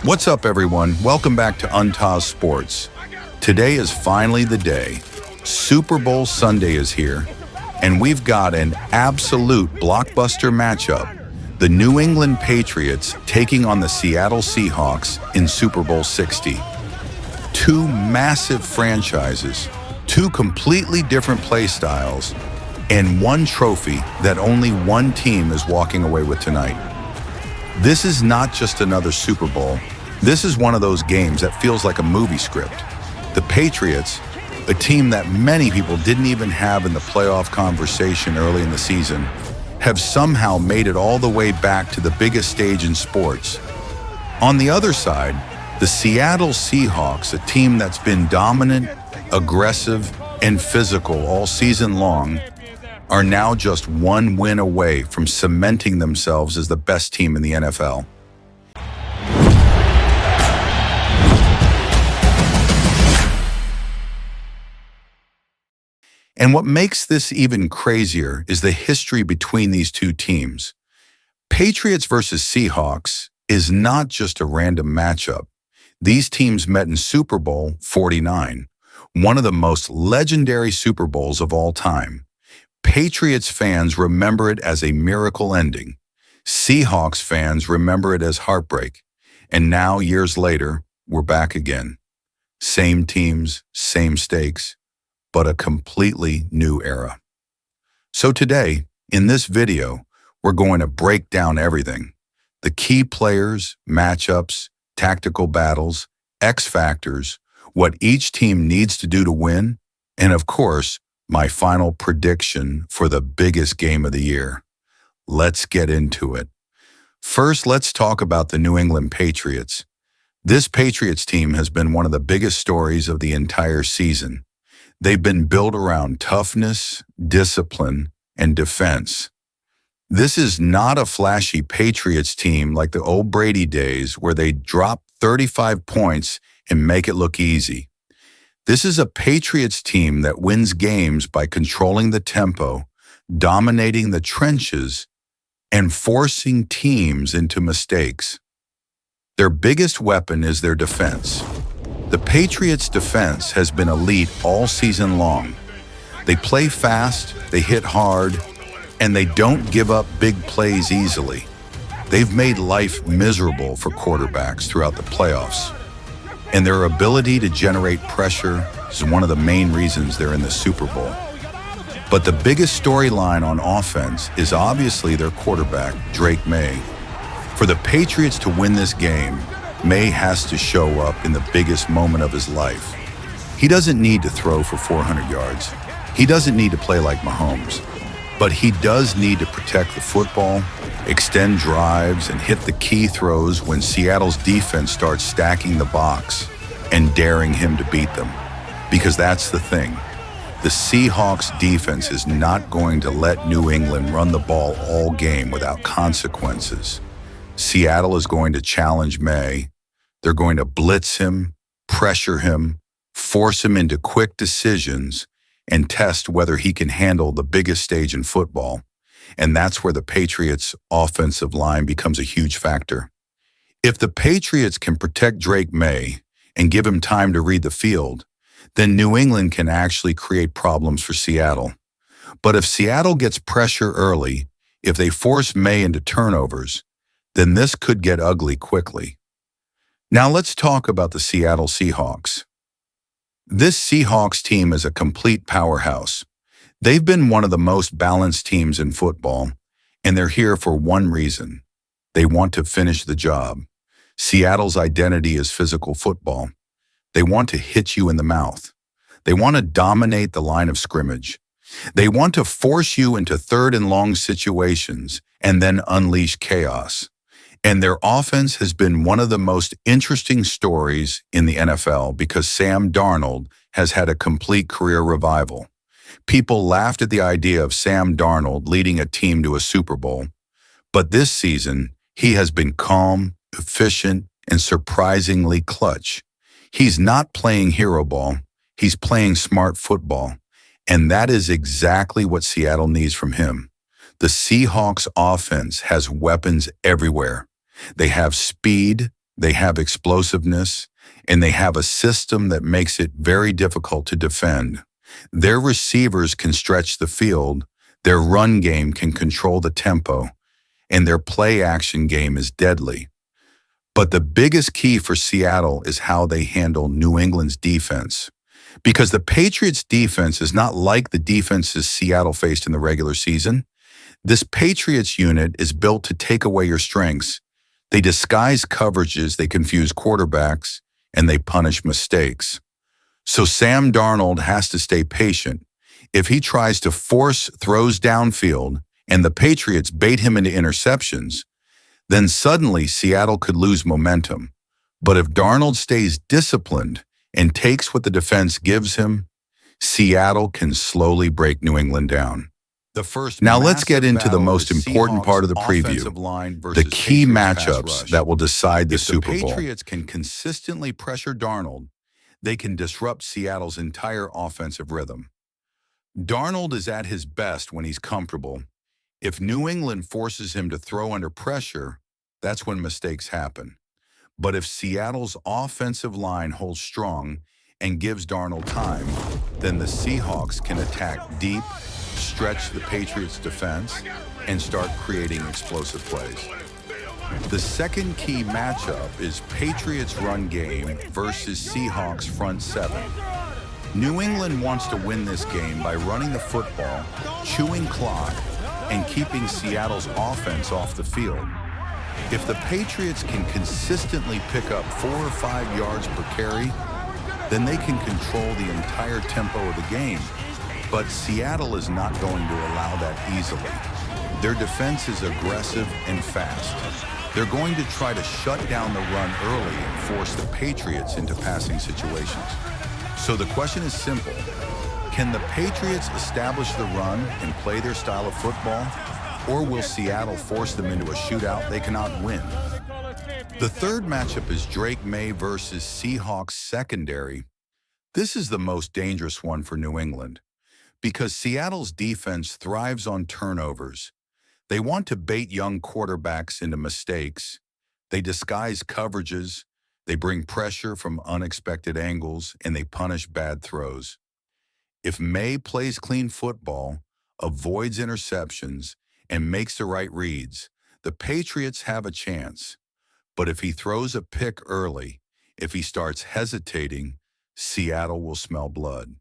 What's up, everyone? Welcome back to Untoz Sports. Today is finally the day. Super Bowl Sunday is here, and we've got an absolute blockbuster matchup. The New England Patriots taking on the Seattle Seahawks in Super Bowl 60. Two massive franchises, two completely different play styles, and one trophy that only one team is walking away with tonight. This is not just another Super Bowl. This is one of those games that feels like a movie script. The Patriots, a team that many people didn't even have in the playoff conversation early in the season, have somehow made it all the way back to the biggest stage in sports. On the other side, the Seattle Seahawks, a team that's been dominant, aggressive, and physical all season long, are now just one win away from cementing themselves as the best team in the NFL. And what makes this even crazier is the history between these two teams. Patriots versus Seahawks is not just a random matchup. These teams met in Super Bowl 49, one of the most legendary Super Bowls of all time. Patriots fans remember it as a miracle ending. Seahawks fans remember it as heartbreak. And now, years later, we're back again. Same teams, same stakes, but a completely new era. So today, in this video, we're going to break down everything. The key players, matchups, tactical battles, X factors, what each team needs to do to win, and of course, my final prediction for the biggest game of the year. Let's get into it. First, let's talk about the New England Patriots. This Patriots team has been one of the biggest stories of the entire season. They've been built around toughness, discipline, and defense. This is not a flashy Patriots team like the old Brady days where they drop 35 points and make it look easy. This is a Patriots team that wins games by controlling the tempo, dominating the trenches, and forcing teams into mistakes. Their biggest weapon is their defense. The Patriots' defense has been elite all season long. They play fast, they hit hard, and they don't give up big plays easily. They've made life miserable for quarterbacks throughout the playoffs. And their ability to generate pressure is one of the main reasons they're in the Super Bowl. But the biggest storyline on offense is obviously their quarterback, Drake Maye. For the Patriots to win this game, Maye has to show up in the biggest moment of his life. He doesn't need to throw for 400 yards. He doesn't need to play like Mahomes. But he does need to protect the football, extend drives, and hit the key throws when Seattle's defense starts stacking the box and daring him to beat them. Because that's the thing. The Seahawks defense is not going to let New England run the ball all game without consequences. Seattle is going to challenge Maye. They're going to blitz him, pressure him, force him into quick decisions, and test whether he can handle the biggest stage in football. And that's where the Patriots' offensive line becomes a huge factor. If the Patriots can protect Drake Maye and give him time to read the field, then New England can actually create problems for Seattle. But if Seattle gets pressure early, if they force Maye into turnovers, then this could get ugly quickly. Now let's talk about the Seattle Seahawks. This Seahawks team is a complete powerhouse. They've been one of the most balanced teams in football, and they're here for one reason. They want to finish the job. Seattle's identity is physical football. They want to hit you in the mouth. They want to dominate the line of scrimmage. They want to force you into third and long situations and then unleash chaos. And their offense has been one of the most interesting stories in the NFL because Sam Darnold has had a complete career revival. People laughed at the idea of Sam Darnold leading a team to a Super Bowl. But this season, he has been calm, efficient, and surprisingly clutch. He's not playing hero ball. He's playing smart football. And that is exactly what Seattle needs from him. The Seahawks offense has weapons everywhere. They have speed, they have explosiveness, and they have a system that makes it very difficult to defend. Their receivers can stretch the field, their run game can control the tempo, and their play action game is deadly. But the biggest key for Seattle is how they handle New England's defense. Because the Patriots' defense is not like the defenses Seattle faced in the regular season. This Patriots unit is built to take away your strengths. They disguise coverages, they confuse quarterbacks, and they punish mistakes. So Sam Darnold has to stay patient. If he tries to force throws downfield and the Patriots bait him into interceptions, then suddenly Seattle could lose momentum. But if Darnold stays disciplined and takes what the defense gives him, Seattle can slowly break New England down. Now let's get into the most important part of the preview, the key matchups that will decide the Super Bowl. If the Patriots can consistently pressure Darnold, they can disrupt Seattle's entire offensive rhythm. Darnold is at his best when he's comfortable. If New England forces him to throw under pressure, that's when mistakes happen. But if Seattle's offensive line holds strong and gives Darnold time, then the Seahawks can attack deep, stretch the Patriots' defense, and start creating explosive plays. The second key matchup is Patriots' run game versus Seahawks' front seven. New England wants to win this game by running the football, chewing clock, and keeping Seattle's offense off the field. If the Patriots can consistently pick up 4 or 5 yards per carry, then they can control the entire tempo of the game. But Seattle is not going to allow that easily. Their defense is aggressive and fast. They're going to try to shut down the run early and force the Patriots into passing situations. So the question is simple. Can the Patriots establish the run and play their style of football? Or will Seattle force them into a shootout they cannot win? The third matchup is Drake Maye versus Seahawks secondary. This is the most dangerous one for New England because Seattle's defense thrives on turnovers. They want to bait young quarterbacks into mistakes. They disguise coverages, they bring pressure from unexpected angles, and they punish bad throws. If Maye plays clean football, avoids interceptions, and makes the right reads, the Patriots have a chance. But if he throws a pick early, if he starts hesitating, Seattle will smell blood.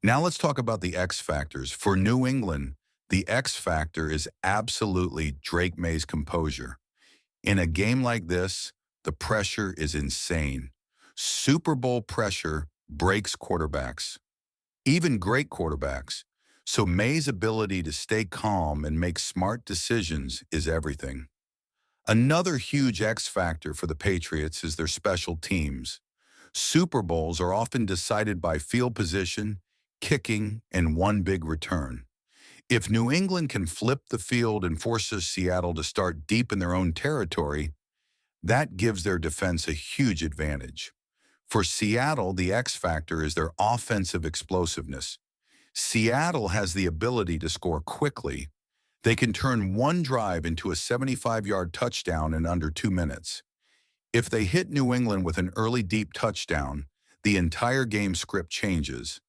Now let's talk about the X factors. For New England, the X factor is absolutely Drake Maye's composure. In a game like this, the pressure is insane. Super Bowl pressure breaks quarterbacks, even great quarterbacks. So Maye's ability to stay calm and make smart decisions is everything. Another huge X factor for the Patriots is their special teams. Super Bowls are often decided by field position, kicking, and one big return. If New England can flip the field and forces Seattle to start deep in their own territory, that gives their defense a huge advantage. For Seattle, the X factor is their offensive explosiveness. Seattle has the ability to score quickly. They can turn one drive into a 75-yard touchdown in under 2 minutes. If they hit New England with an early deep touchdown, the entire game script changes.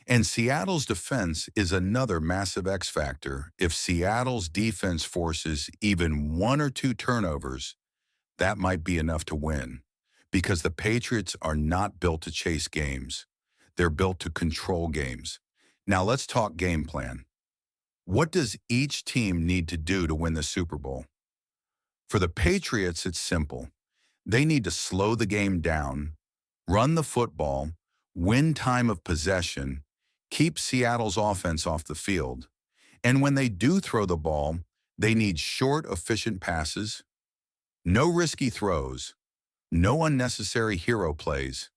And Seattle's defense is another massive X factor. If Seattle's defense forces even 1 or 2 turnovers, that might be enough to win. Because the Patriots are not built to chase games. They're built to control games. Now let's talk game plan. What does each team need to do to win the Super Bowl? For the Patriots, it's simple. They need to slow the game down, run the football, win time of possession, keep Seattle's offense off the field. And when they do throw the ball, they need short, efficient passes, no risky throws, no unnecessary hero plays,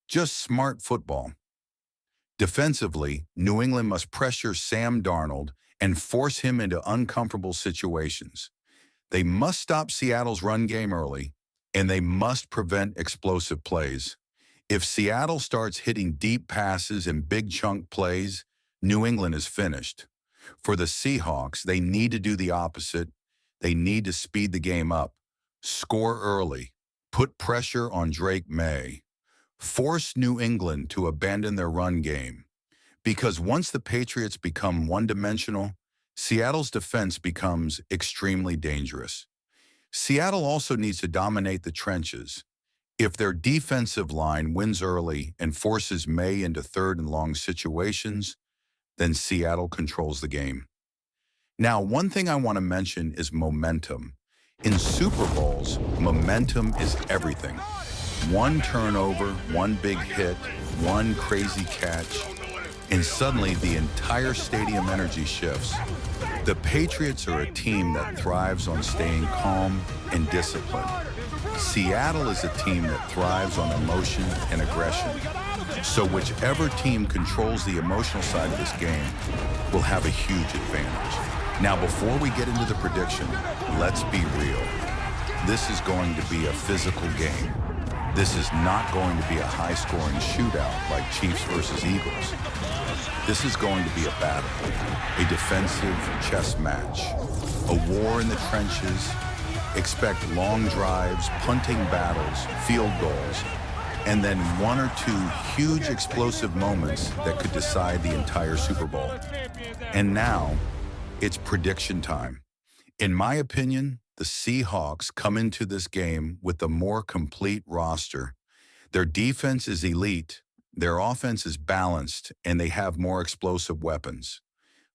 just smart football. Defensively, New England must pressure Sam Darnold and force him into uncomfortable situations. They must stop Seattle's run game early, and they must prevent explosive plays. If Seattle starts hitting deep passes and big chunk plays, New England is finished. For the Seahawks, they need to do the opposite. They need to speed the game up, score early, put pressure on Drake Maye, force New England to abandon their run game. Because once the Patriots become one-dimensional, Seattle's defense becomes extremely dangerous. Seattle also needs to dominate the trenches. If their defensive line wins early and forces Maye into third and long situations, then Seattle controls the game. Now, one thing I want to mention is momentum. In Super Bowls, momentum is everything. One turnover, one big hit, one crazy catch, and suddenly the entire stadium energy shifts. The Patriots are a team that thrives on staying calm and disciplined. Seattle is a team that thrives on emotion and aggression. So whichever team controls the emotional side of this game will have a huge advantage. Now, before we get into the prediction, let's be real. This is going to be a physical game. This is not going to be a high-scoring shootout like Chiefs versus Eagles. This is going to be a battle, a defensive chess match, a war in the trenches. Expect long drives, punting battles, field goals, and then one or two huge explosive moments that could decide the entire Super Bowl. And now, it's prediction time. In my opinion, the Seahawks come into this game with a more complete roster. Their defense is elite, their offense is balanced, and they have more explosive weapons.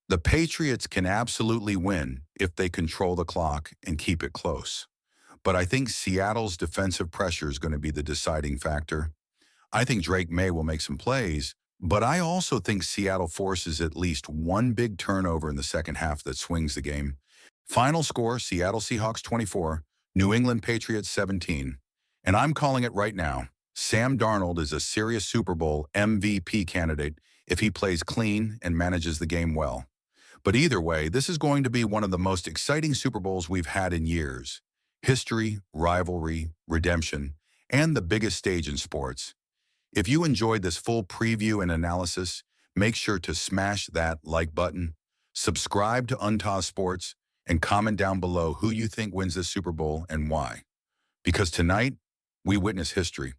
The Patriots can absolutely win if they control the clock and keep it close. But I think Seattle's defensive pressure is going to be the deciding factor. I think Drake Maye will make some plays, but I also think Seattle forces at least one big turnover in the second half that swings the game. Final score, Seattle Seahawks 24, New England Patriots 17. And I'm calling it right now. Sam Darnold is a serious Super Bowl MVP candidate if he plays clean and manages the game well. But either way, this is going to be one of the most exciting Super Bowls we've had in years. History, rivalry, redemption, and the biggest stage in sports. If you enjoyed this full preview and analysis, make sure to smash that like button, subscribe to Untoz Sports, and comment down below who you think wins this Super Bowl and why. Because tonight, we witness history.